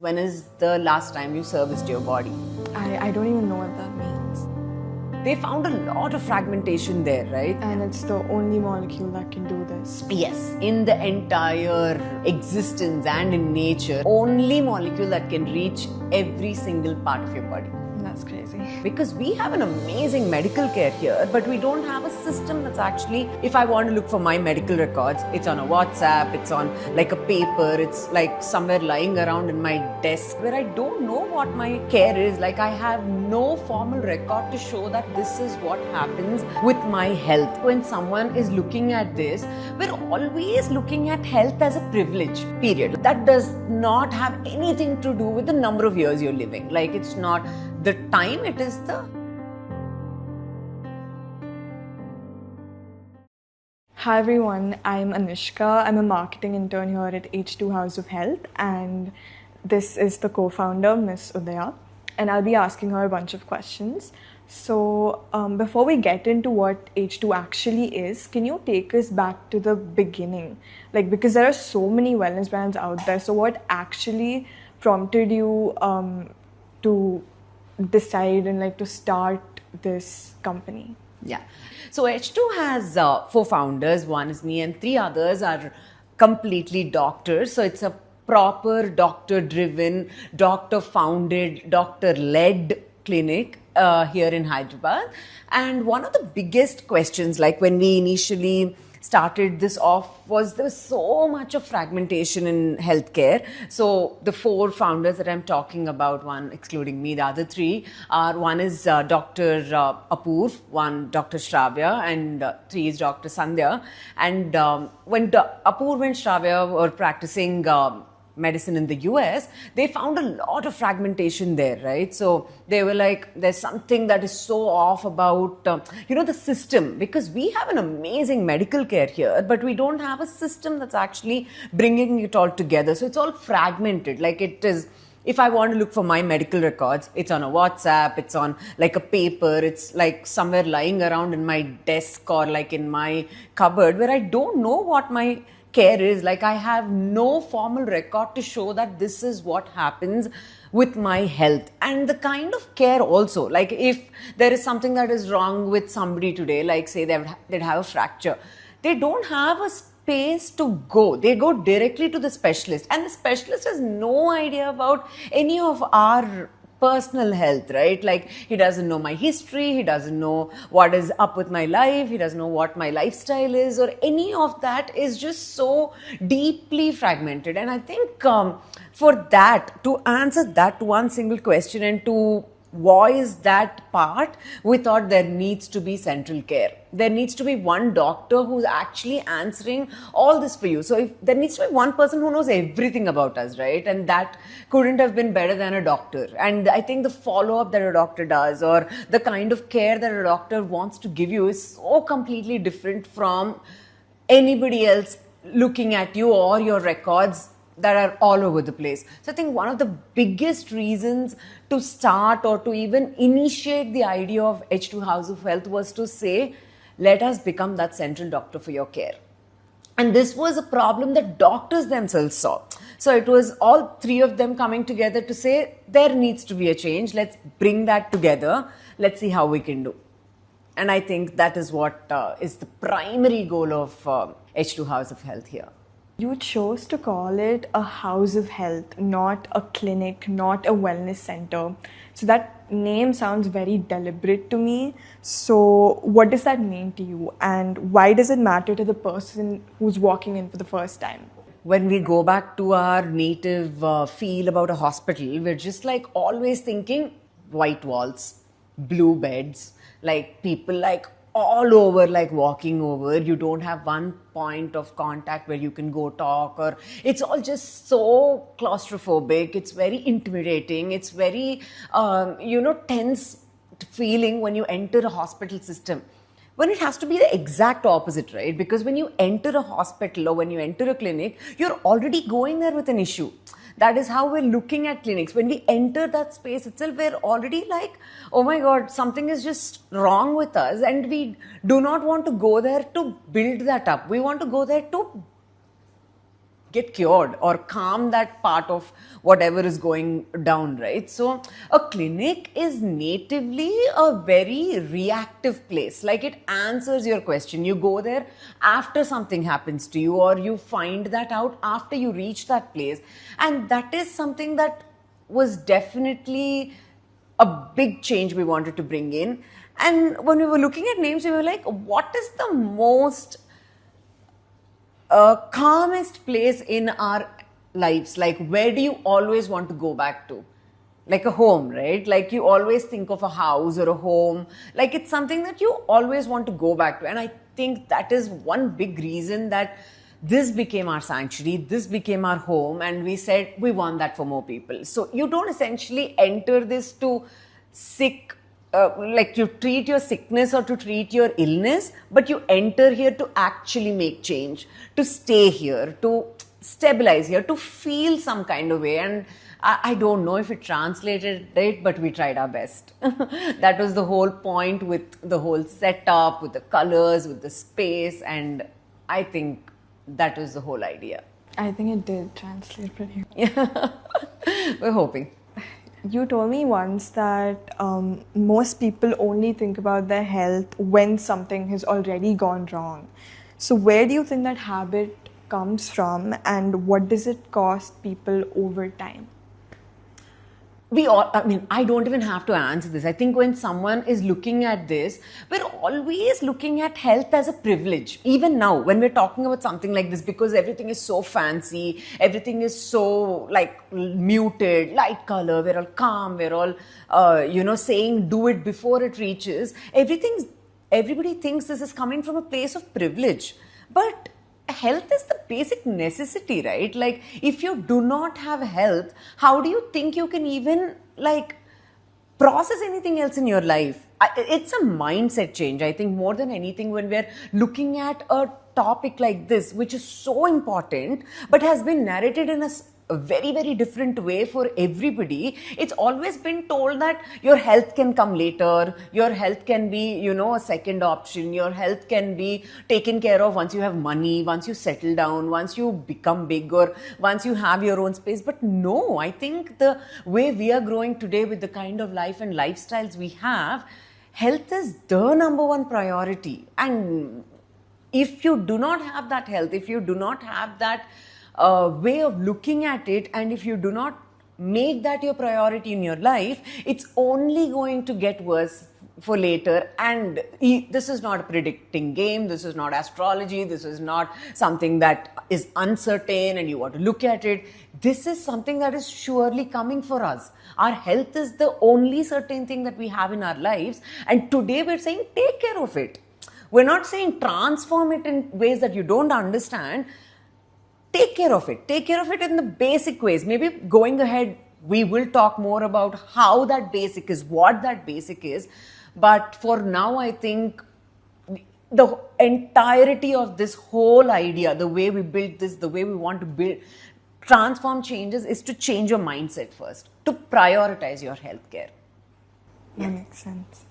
When is the last time you serviced your body? I don't even know what that means. They found a lot of fragmentation there, right? And it's the only molecule that can do this. Yes, in the entire existence and in nature, only molecule that can reach every single part of your body. That's crazy. Because we have an amazing medical care here, but we don't have a system that's actually, if I want to look for my medical records, it's on a WhatsApp, it's on like a paper, it's like somewhere lying around in my desk where I don't know what my care is. Like I have no formal record to show that this is what happens with my health. When someone is looking at this, we're always looking at health as a privilege, period. That does not have anything to do with the number of years you're living. Like it's not the time, it is the... Hi everyone, I'm Anishka. I'm a marketing intern here at H2 House of Health, and this is the co-founder, Miss Udaya, and I'll be asking her a bunch of questions. So before we get into what H2 actually is, can you take us back to the beginning? Like, because there are so many wellness brands out there, so what actually prompted you to decide and like to start this company? Yeah. So H2 has 4 founders. One is me and 3 others are completely doctors. So it's a proper doctor-driven, doctor-founded, doctor-led clinic here in Hyderabad. And one of the biggest questions, like when we initially started this off, was there was so much of fragmentation in healthcare. So the 4 founders that I'm talking about, one excluding me, the other 3 are, one is Dr. Apoorv, one Dr. Shravya, and 3 is Dr. Sandhya. And when Apoorv and Shravya were practicing medicine in the US, they found a lot of fragmentation there, right? So they were like, there's something that is so off about, the system, because we have an amazing medical care here, but we don't have a system that's actually bringing it all together. So it's all fragmented. Like it is, if I want to look for my medical records, it's on a WhatsApp, it's on like a paper, it's like somewhere lying around in my desk or like in my cupboard where I don't know what my care is. Like I have no formal record to show that this is what happens with my health. And the kind of care also, like if there is something that is wrong with somebody today, like say they'd have a fracture, they don't have a space to go. They go directly to the specialist, and the specialist has no idea about any of our personal health, right? Like he doesn't know my history, he doesn't know what is up with my life, he doesn't know what my lifestyle is, or any of that is just so deeply fragmented. And I think for that, to answer that one single question and to voice that part, we thought there needs to be central care. There needs to be one doctor who's actually answering all this for you. So if there needs to be one person who knows everything about us, right? And that couldn't have been better than a doctor. And I think the follow-up that a doctor does, or the kind of care that a doctor wants to give you, is so completely different from anybody else looking at you or your records that are all over the place. So I think one of the biggest reasons to start or to even initiate the idea of H2 House of Health was to say, let us become that central doctor for your care. And this was a problem that doctors themselves saw. So it was all 3 of them coming together to say, there needs to be a change. Let's bring that together. Let's see how we can do. And I think that is what is the primary goal of H2 House of Health here. You chose to call it a house of health, not a clinic, not a wellness center. So that name sounds very deliberate to me. So what does that mean to you? And why does it matter to the person who's walking in for the first time? When we go back to our native feel about a hospital, we're just like always thinking white walls, blue beds, like people like all over, like walking over. You don't have one point of contact where you can go talk, or it's all just so claustrophobic. It's very intimidating. It's very, tense feeling when you enter a hospital system. When it has to be the exact opposite, right? Because when you enter a hospital or when you enter a clinic, you're already going there with an issue. That is how we're looking at clinics. When we enter that space itself, we're already like, oh my God, something is just wrong with us. And we do not want to go there to build that up. We want to go there to get cured or calm that part of whatever is going down, right? So a clinic is natively a very reactive place. Like, it answers your question. You go there after something happens to you, or you find that out after you reach that place. And that is something that was definitely a big change we wanted to bring in. And when we were looking at names, we were like, what is the most calmest place in our lives? Like, where do you always want to go back to? Like a home, right? Like, you always think of a house or a home. Like, it's something that you always want to go back to. And I think that is one big reason that this became our sanctuary, this became our home, and we said we want that for more people. So you don't essentially enter this to sick, like you treat your sickness or to treat your illness, but you enter here to actually make change, to stay here, to stabilize here, to feel some kind of way. And I don't know if it translated it, but we tried our best. That was the whole point with the whole setup, with the colors, with the space, and I think that was the whole idea. I think it did translate pretty well. Yeah. We're hoping. You told me once that most people only think about their health when something has already gone wrong. So where do you think that habit comes from, and what does it cost people over time? I don't even have to answer this. I think when someone is looking at this, we're always looking at health as a privilege. Even now, when we're talking about something like this, because everything is so fancy, everything is so like muted, light color, we're all calm, we're all, saying do it before it reaches. Everybody thinks this is coming from a place of privilege. But health is the basic necessity, right? Like, if you do not have health, how do you think you can even like process anything else in your life? It's a mindset change, I think, more than anything, when we're looking at a topic like this, which is so important but has been narrated in a very, very different way for everybody. It's always been told that your health can come later, your health can be, a second option, your health can be taken care of once you have money, once you settle down, once you become big, or once you have your own space. But no, I think the way we are growing today, with the kind of life and lifestyles we have, health is the number one priority. And if you do not have that health, if you do not have that way of looking at it, and if you do not make that your priority in your life, it's only going to get worse for later. And this is not a predicting game, this is not astrology, this is not something that is uncertain and you want to look at it. This is something that is surely coming for us. Our health is the only certain thing that we have in our lives, and today we're saying take care of it. We're not saying transform it in ways that you don't understand. Take care of it. Take care of it in the basic ways. Maybe going ahead, we will talk more about how that basic is, what that basic is. But for now, I think the entirety of this whole idea, the way we built this, the way we want to transform changes, is to change your mindset first, to prioritize your healthcare. That makes sense.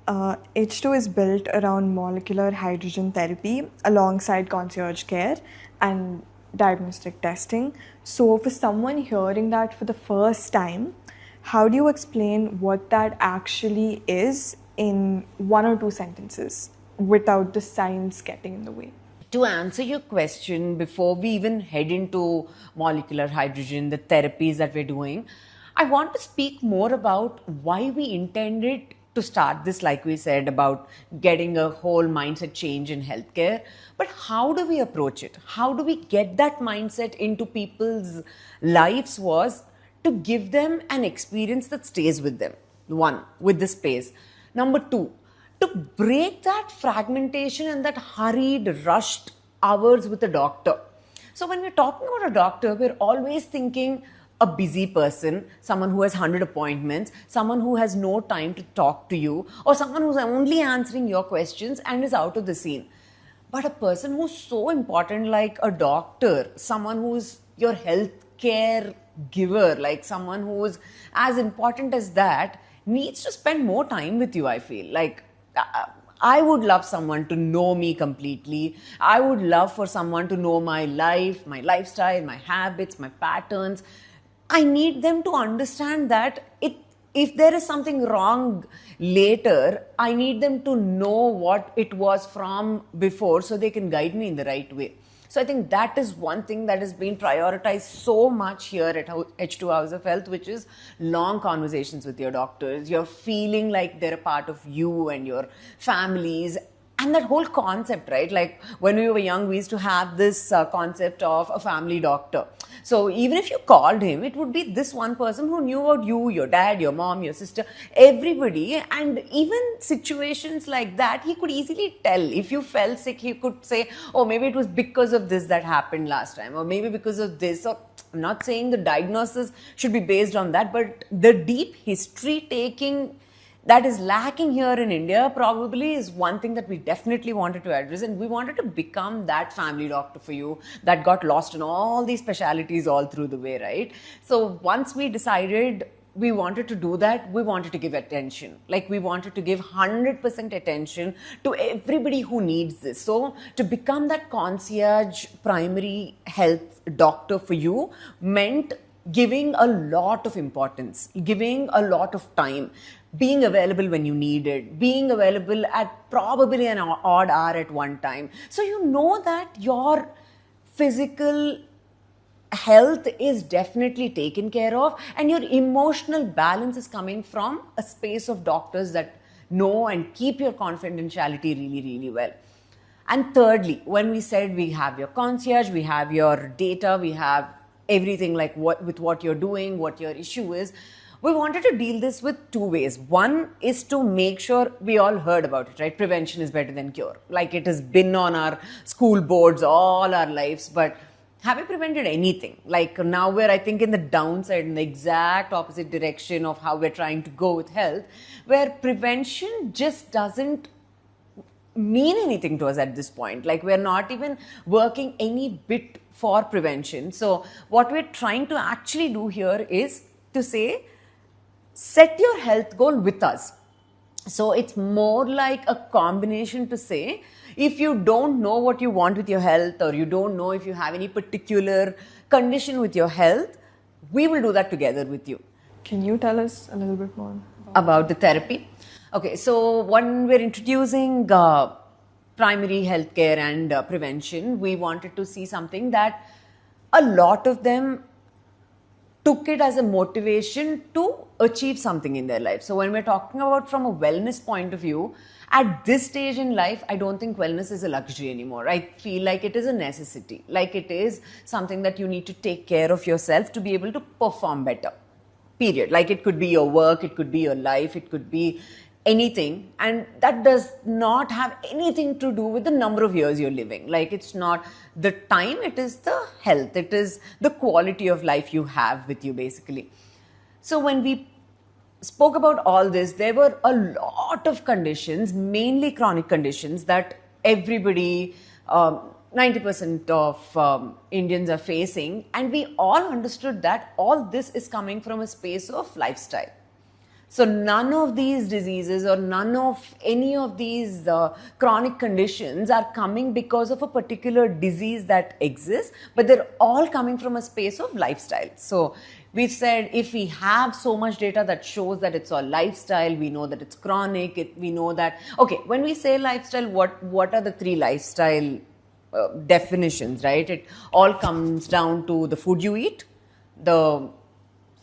H2 is built around molecular hydrogen therapy alongside concierge care and diagnostic testing. So for someone hearing that for the first time, how do you explain what that actually is in 1 or 2 sentences without the science getting in the way? To answer your question, before we even head into molecular hydrogen, the therapies that we're doing, I want to speak more about why we intended to start this, like we said, about getting a whole mindset change in healthcare. But how do we approach it? How do we get that mindset into people's lives? Was to give them an experience that stays with them. 1, with the space. Number 2, to break that fragmentation and that hurried, rushed hours with a doctor. So when we're talking about a doctor, we're always thinking a busy person, someone who has 100 appointments, someone who has no time to talk to you, or someone who's only answering your questions and is out of the scene. But a person who's so important, like a doctor, someone who's your health care giver, like someone who's as important as that, needs to spend more time with you, I feel. Like, I would love someone to know me completely. I would love for someone to know my life, my lifestyle, my habits, my patterns. I need them to understand that if there is something wrong later, I need them to know what it was from before so they can guide me in the right way. So I think that is one thing that has been prioritized so much here at H2 House of Health, which is long conversations with your doctors. You're feeling like they're a part of you and your families. And that whole concept, right? Like when we were young, we used to have this concept of a family doctor. So even if you called him, it would be this one person who knew about you, your dad, your mom, your sister, everybody. And even situations like that, he could easily tell. If you felt sick, he could say, oh, maybe it was because of this that happened last time, or maybe because of this. Or I'm not saying the diagnosis should be based on that, but the deep history taking that is lacking here in India probably is one thing that we definitely wanted to address, and we wanted to become that family doctor for you that got lost in all these specialities all through the way, right? So once we decided we wanted to do that, we wanted to give attention. Like we wanted to give 100% attention to everybody who needs this. So to become that concierge primary health doctor for you meant giving a lot of importance, giving a lot of time, being available when you need it, being available at probably an odd hour at one time. So you know that your physical health is definitely taken care of and your emotional balance is coming from a space of doctors that know and keep your confidentiality really, really well. And thirdly, when we said we have your concierge, we have your data, we have everything like what you're doing, what your issue is, we wanted to deal this with two ways. One is to make sure we all heard about it, right? Prevention is better than cure. Like it has been on our school boards all our lives, but have we prevented anything? Like now we're, I think, in the downside, in the exact opposite direction of how we're trying to go with health, where prevention just doesn't mean anything to us at this point. Like we're not even working any bit for prevention. So what we're trying to actually do here is to say, set your health goal with us. So it's more like a combination to say, if you don't know what you want with your health, or you don't know if you have any particular condition with your health, we will do that together with you. Can you tell us a little bit more about the therapy? Okay, so when we're introducing primary healthcare and prevention, we wanted to see something that a lot of them took it as a motivation to achieve something in their life. So when we're talking about from a wellness point of view, at this stage in life, I don't think wellness is a luxury anymore. I feel like it is a necessity. Like it is something that you need to take care of yourself to be able to perform better. Period. Like it could be your work, it could be your life, it could be anything, and that does not have anything to do with the number of years you're living. Like it's not the time, it is the health, it is the quality of life you have with you basically. So when we spoke about all this, there were a lot of conditions, mainly chronic conditions, that everybody 90% of Indians are facing, and we all understood that all this is coming from a space of lifestyle. So none of these diseases or none of any of these chronic conditions are coming because of a particular disease that exists, but they're all coming from a space of lifestyle. So we've said if we have so much data that shows that it's all lifestyle, we know that it's chronic, we know that, okay, when we say lifestyle, what are the three lifestyle definitions, right? It all comes down to the food you eat, the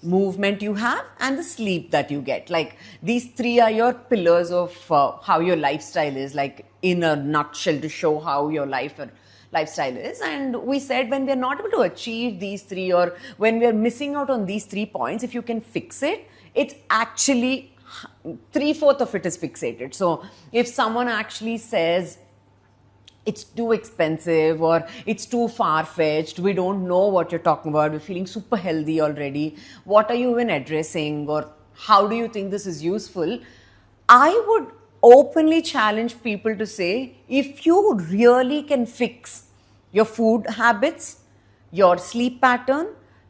movement you have, and the sleep that you get. Like these three are your pillars of how your lifestyle is, like in a nutshell, to show how your lifestyle is. And we said when we're not able to achieve these three, or when we're missing out on these 3 points, if you can fix it, it's actually 3/4 of it is fixated. So if someone actually says it's too expensive or it's too far-fetched, we don't know what you're talking about, we're feeling super healthy already, what are you even addressing, or how do you think this is useful? I would openly challenge people to say, if you really can fix your food habits, your sleep pattern,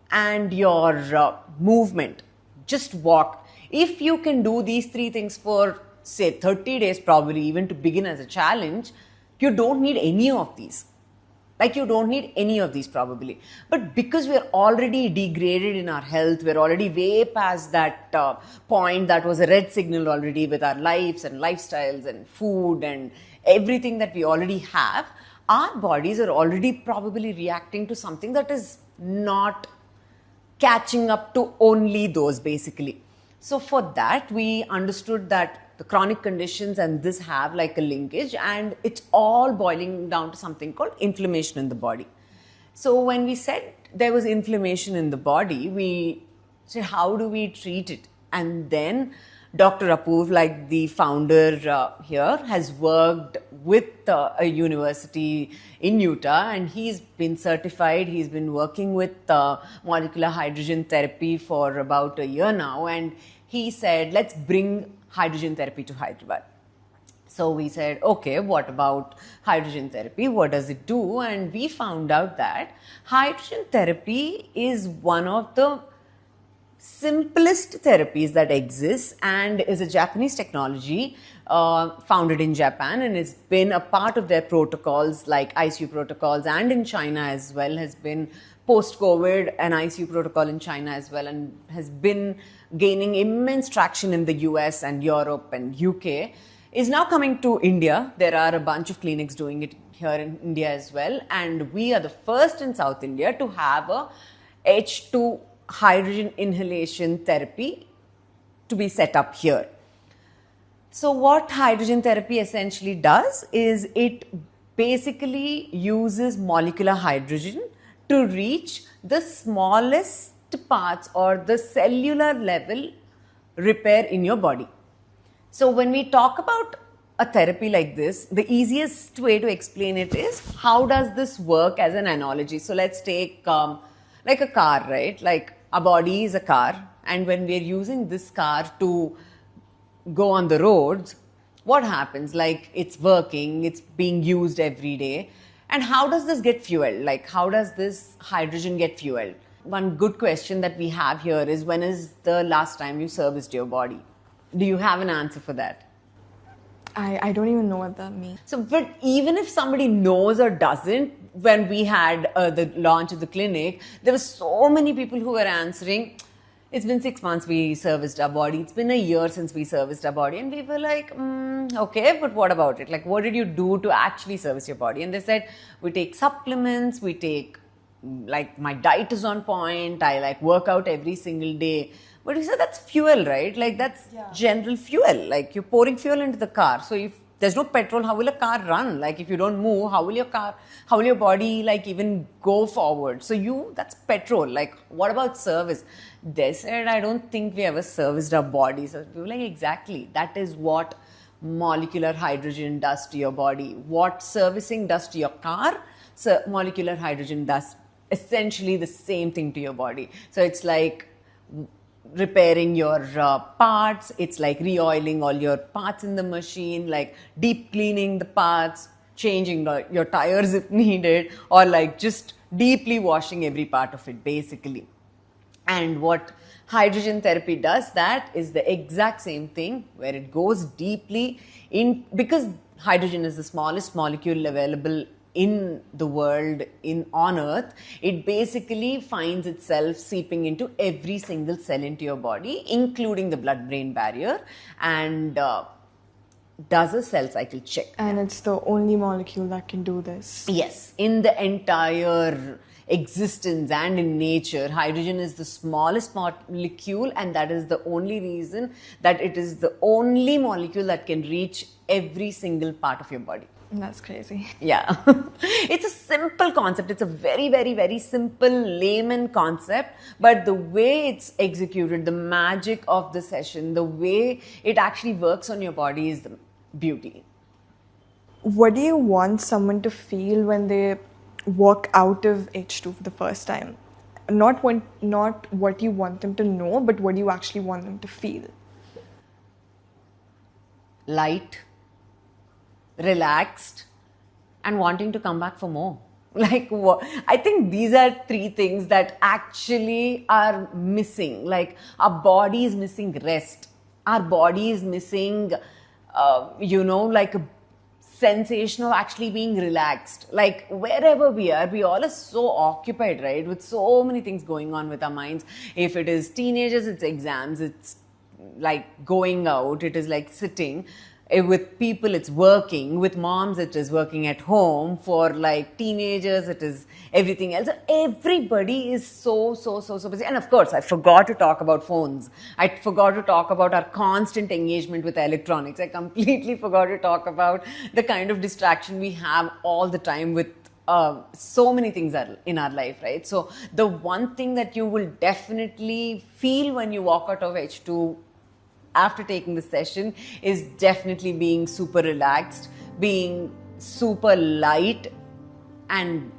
and your movement, just walk. If you can do these 3 things for say 30 days probably, even to begin as a challenge, you don't need any of these. Like you don't need any of these probably. But because we're already degraded in our health, we're already way past that point that was a red signal already with our lives and lifestyles and food and everything that we already have, our bodies are already probably reacting to something that is not catching up to only those basically. So for that, we understood that the chronic conditions and this have like a linkage, and it's all boiling down to something called inflammation in the body. So when we said there was inflammation in the body, we said, how do we treat it? And then Dr. Apoorv, like the founder here, has worked with a university in Utah, and he's been certified. He's been working with molecular hydrogen therapy for about a year now, and he said, let's bring hydrogen therapy to Hyderabad. So we said, okay, what about hydrogen therapy? What does it do? And we found out that hydrogen therapy is one of the simplest therapies that exists and is a Japanese technology founded in Japan, and it's been a part of their protocols like ICU protocols, and in China as well, has been post-COVID an ICU protocol in China as well, and has been gaining immense traction in the US and Europe and UK, is now coming to India. There are a bunch of clinics doing it here in India as well, and we are the first in South India to have a H2 hydrogen inhalation therapy to be set up here. So what hydrogen therapy essentially does is it basically uses molecular hydrogen to reach the smallest parts or the cellular level repair in your body. So when we talk about a therapy like this, the easiest way to explain it is, how does this work as an analogy? So let's take like a car, right? Like our body is a car, and when we're using this car to go on the roads, what happens? Like it's working, it's being used every day. And how does this get fueled? Like how does this hydrogen get fueled? One good question that we have here is, when is the last time you serviced your body? Do you have an answer for that? I don't even know what that means. So, but even if somebody knows or doesn't, when we had the launch of the clinic, there were so many people who were answering, it's been 6 months we serviced our body, it's been a year since we serviced our body. And we were like, okay, but what about it? Like, what did you do to actually service your body? And they said, we take supplements, we take, like, my diet is on point, I like work out every single day. But we said, that's fuel, right? Like, that's general fuel. Like, you're pouring fuel into the car. So if there's no petrol, how will a car run? Like, if you don't move, how will your body like even go forward? So that's petrol. Like, what about service? They said, I don't think we ever serviced our bodies. So we were like, exactly. That is what molecular hydrogen does to your body. What servicing does to your car, so molecular hydrogen does essentially the same thing to your body. So it's like repairing your parts, it's like re-oiling all your parts in the machine, like deep cleaning the parts, changing your tires if needed, or like just deeply washing every part of it basically. And what hydrogen therapy does, that is the exact same thing, where it goes deeply in, because hydrogen is the smallest molecule available in the world, on earth. It basically finds itself seeping into every single cell into your body, including the blood-brain barrier, and does a cell cycle check. And it's the only molecule that can do this. Yes, in the entire existence and in nature, hydrogen is the smallest molecule, and that is the only reason that it is the only molecule that can reach every single part of your body. That's crazy. Yeah. It's a simple concept. It's a very, very, very simple layman concept. But the way it's executed, the magic of the session, the way it actually works on your body is the beauty. What do you want someone to feel when they walk out of H2 for the first time? Not what you want them to know, but what you actually want them to feel. Light, relaxed, and wanting to come back for more. Like, I think these are three things that actually are missing. Like, our body is missing rest. Our body is missing like a sensation of actually being relaxed. Like wherever we all are so occupied, right, with so many things going on with our minds. If it is teenagers, it's exams, it's like going out, it is like sitting. With people, it's working. With moms, it is working at home. For like teenagers, it is everything else. Everybody is so busy. And of course, I forgot to talk about phones. I forgot to talk about our constant engagement with electronics. I completely forgot to talk about the kind of distraction we have all the time with so many things are in our life, right? So the one thing that you will definitely feel when you walk out of H2 after taking the session is definitely being super relaxed, being super light, and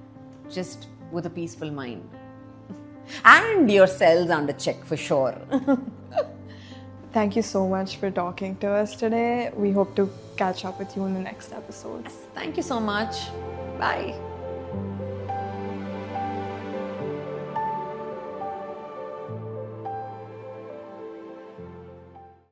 just with a peaceful mind. And your cells under check for sure. Thank you so much for talking to us today. We hope to catch up with you in the next episode. Thank you so much. Bye.